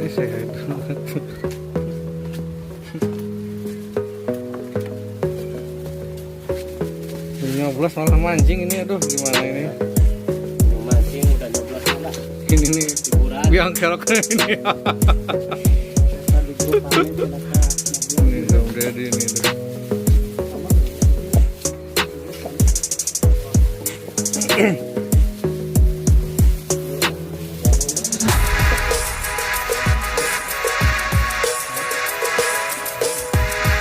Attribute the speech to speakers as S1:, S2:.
S1: ini sehat banget. Nyoblos malah mancing ini, aduh gimana ini?
S2: Mancing udah 12 malah.
S1: Ini nih
S2: Hiburan.
S1: biang kerok ini. Ini Om Deddy ini tuh.